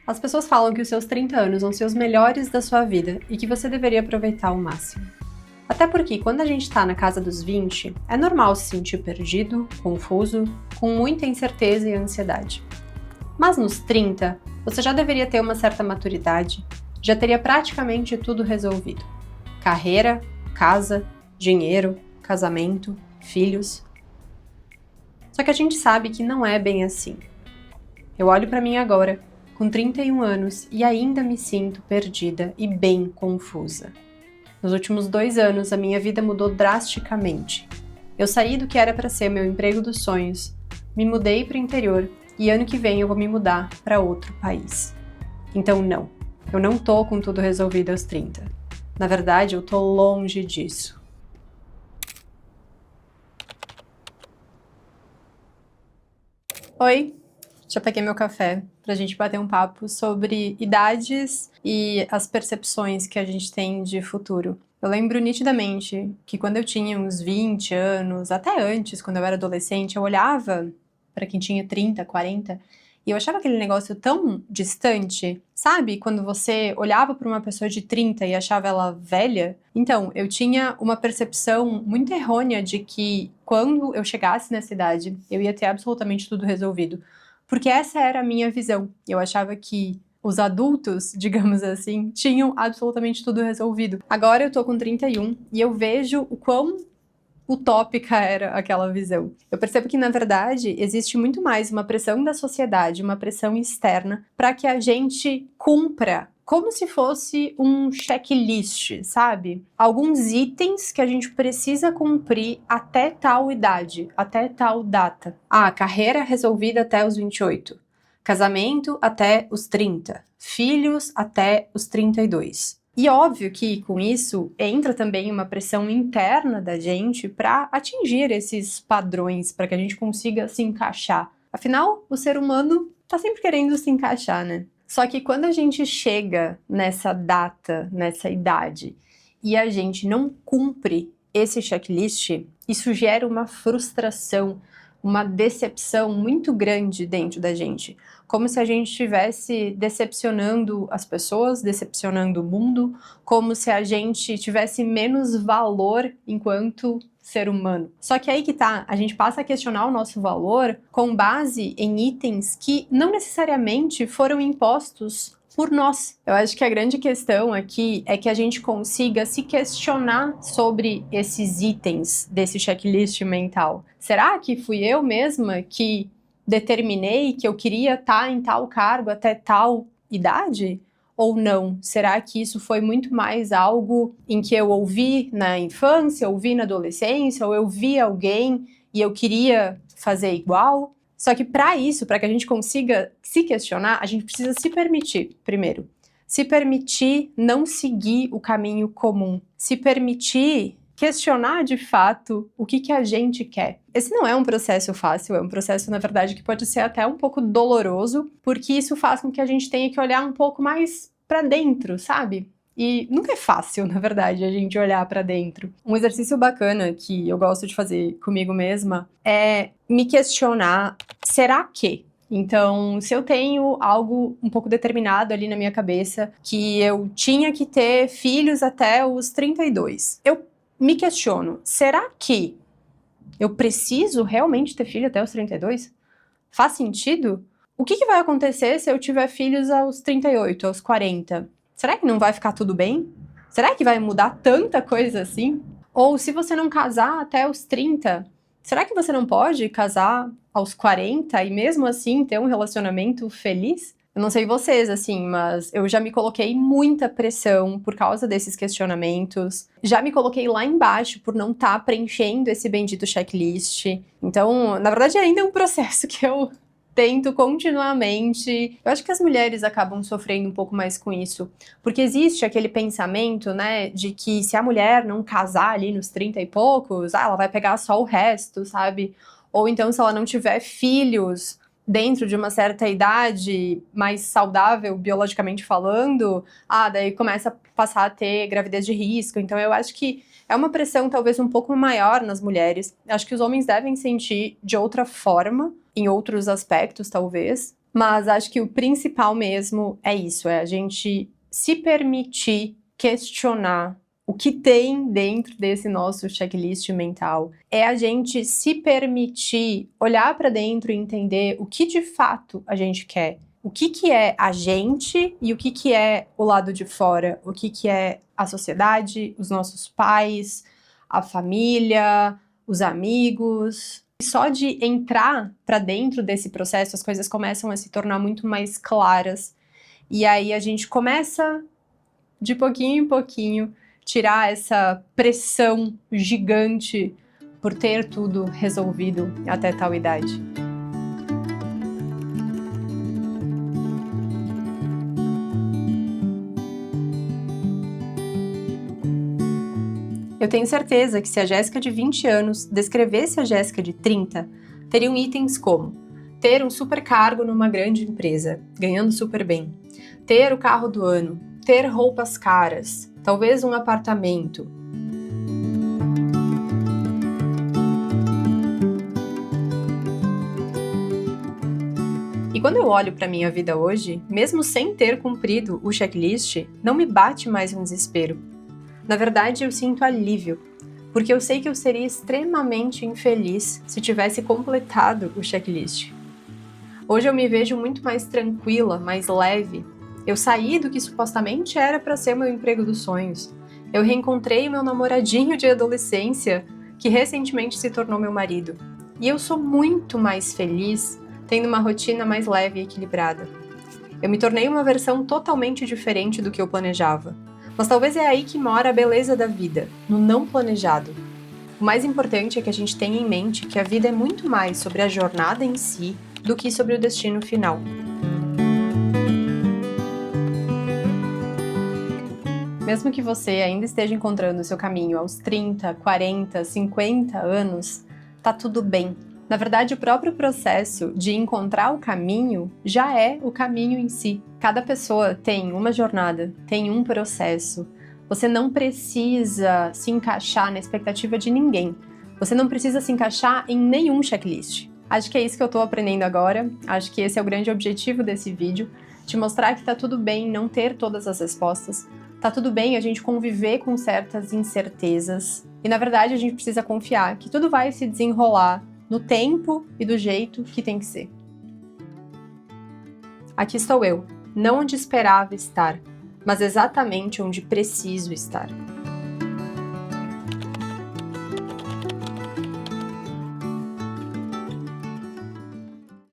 As pessoas falam que os seus 30 anos vão ser os melhores da sua vida e que você deveria aproveitar ao máximo. Até porque quando a gente tá na casa dos 20, é normal se sentir perdido, confuso, com muita incerteza e ansiedade. Mas nos 30, você já deveria ter uma certa maturidade, já teria praticamente tudo resolvido. Carreira, casa, dinheiro, casamento, filhos. Só que a gente sabe que não é bem assim. Eu olho pra mim agora, com 31 anos, e ainda me sinto perdida e bem confusa. Nos últimos 2 anos, a minha vida mudou drasticamente. Eu saí do que era para ser meu emprego dos sonhos, me mudei para o interior e ano que vem eu vou me mudar para outro país. Então não, eu não tô com tudo resolvido aos 30. Na verdade, eu tô longe disso. Oi, já peguei meu café pra gente bater um papo sobre idades e as percepções que a gente tem de futuro. Eu lembro nitidamente que quando eu tinha uns 20 anos, até antes, quando eu era adolescente, eu olhava pra quem tinha 30, 40 e eu achava aquele negócio tão distante, sabe? Quando você olhava pra uma pessoa de 30 e achava ela velha. Então, eu tinha uma percepção muito errônea de que quando eu chegasse nessa idade, eu ia ter absolutamente tudo resolvido. Porque essa era a minha visão. Eu achava que os adultos, digamos assim, tinham absolutamente tudo resolvido. Agora eu tô com 31 e eu vejo o quão utópica era aquela visão. Eu percebo que, na verdade, existe muito mais uma pressão da sociedade, uma pressão externa, para que a gente cumpra como se fosse um checklist, sabe? Alguns itens que a gente precisa cumprir até tal idade, até tal data. Carreira resolvida até os 28. Casamento até os 30. Filhos até os 32. E óbvio que com isso entra também uma pressão interna da gente para atingir esses padrões, para que a gente consiga se encaixar. Afinal, o ser humano tá sempre querendo se encaixar, né? Só que quando a gente chega nessa data, nessa idade, e a gente não cumpre esse checklist, isso gera uma frustração, uma decepção muito grande dentro da gente. Como se a gente estivesse decepcionando as pessoas, decepcionando o mundo, como se a gente tivesse menos valor enquanto ser humano. Só que aí que tá, a gente passa a questionar o nosso valor com base em itens que não necessariamente foram impostos por nós. Eu acho que a grande questão aqui é que a gente consiga se questionar sobre esses itens desse checklist mental. Será que fui eu mesma que determinei que eu queria estar em tal cargo até tal idade? Ou não? Será que isso foi muito mais algo em que eu ouvi na infância, ouvi na adolescência, ou eu vi alguém e eu queria fazer igual? Só que para isso, para que a gente consiga se questionar, a gente precisa se permitir, primeiro. Se permitir não seguir o caminho comum. Se permitir questionar de fato o que a gente quer. Esse não é um processo fácil, é um processo, na verdade, que pode ser até um pouco doloroso, porque isso faz com que a gente tenha que olhar um pouco mais para dentro, sabe? E nunca é fácil, na verdade, a gente olhar para dentro. Um exercício bacana que eu gosto de fazer comigo mesma é me questionar, será que? Então, se eu tenho algo um pouco determinado ali na minha cabeça, que eu tinha que ter filhos até os 32, eu me questiono, será que eu preciso realmente ter filho até os 32? Faz sentido? O que vai acontecer se eu tiver filhos aos 38, aos 40? Será que não vai ficar tudo bem? Será que vai mudar tanta coisa assim? Ou se você não casar até os 30, será que você não pode casar aos 40 e mesmo assim ter um relacionamento feliz? Eu não sei vocês, assim, mas eu já me coloquei muita pressão por causa desses questionamentos. Já me coloquei lá embaixo por não estar preenchendo esse bendito checklist. Então, na verdade, ainda é um processo que eu tento continuamente. Eu acho que as mulheres acabam sofrendo um pouco mais com isso, porque existe aquele pensamento, né, de que se a mulher não casar ali nos 30 e poucos, ela vai pegar só o resto, sabe? Ou então, se ela não tiver filhos dentro de uma certa idade mais saudável, biologicamente falando, daí começa a passar a ter gravidez de risco. Então eu acho que é uma pressão talvez um pouco maior nas mulheres. Acho que os homens devem sentir de outra forma, em outros aspectos, talvez, mas acho que o principal mesmo é isso, é a gente se permitir questionar o que tem dentro desse nosso checklist mental, é a gente se permitir olhar para dentro e entender o que de fato a gente quer. O que é a gente e o que é o lado de fora, o que é a sociedade, os nossos pais, a família, os amigos. Só de entrar para dentro desse processo, as coisas começam a se tornar muito mais claras. E aí a gente começa, de pouquinho em pouquinho, tirar essa pressão gigante por ter tudo resolvido até tal idade. Eu tenho certeza que se a Jéssica de 20 anos descrevesse a Jéssica de 30, teriam itens como ter um super cargo numa grande empresa, ganhando super bem, ter o carro do ano, ter roupas caras, talvez um apartamento. E quando eu olho para minha vida hoje, mesmo sem ter cumprido o checklist, não me bate mais um desespero. Na verdade, eu sinto alívio, porque eu sei que eu seria extremamente infeliz se tivesse completado o checklist. Hoje eu me vejo muito mais tranquila, mais leve. Eu saí do que supostamente era para ser meu emprego dos sonhos. Eu reencontrei meu namoradinho de adolescência, que recentemente se tornou meu marido. E eu sou muito mais feliz tendo uma rotina mais leve e equilibrada. Eu me tornei uma versão totalmente diferente do que eu planejava. Mas talvez é aí que mora a beleza da vida, no não planejado. O mais importante é que a gente tenha em mente que a vida é muito mais sobre a jornada em si do que sobre o destino final. Mesmo que você ainda esteja encontrando o seu caminho aos 30, 40, 50 anos, tá tudo bem. Na verdade, o próprio processo de encontrar o caminho já é o caminho em si. Cada pessoa tem uma jornada, tem um processo. Você não precisa se encaixar na expectativa de ninguém. Você não precisa se encaixar em nenhum checklist. Acho que é isso que eu tô aprendendo agora. Acho que esse é o grande objetivo desse vídeo, te mostrar que tá tudo bem não ter todas as respostas. Tá tudo bem a gente conviver com certas incertezas. E na verdade a gente precisa confiar que tudo vai se desenrolar no tempo e do jeito que tem que ser. Aqui estou eu, não onde esperava estar, mas exatamente onde preciso estar.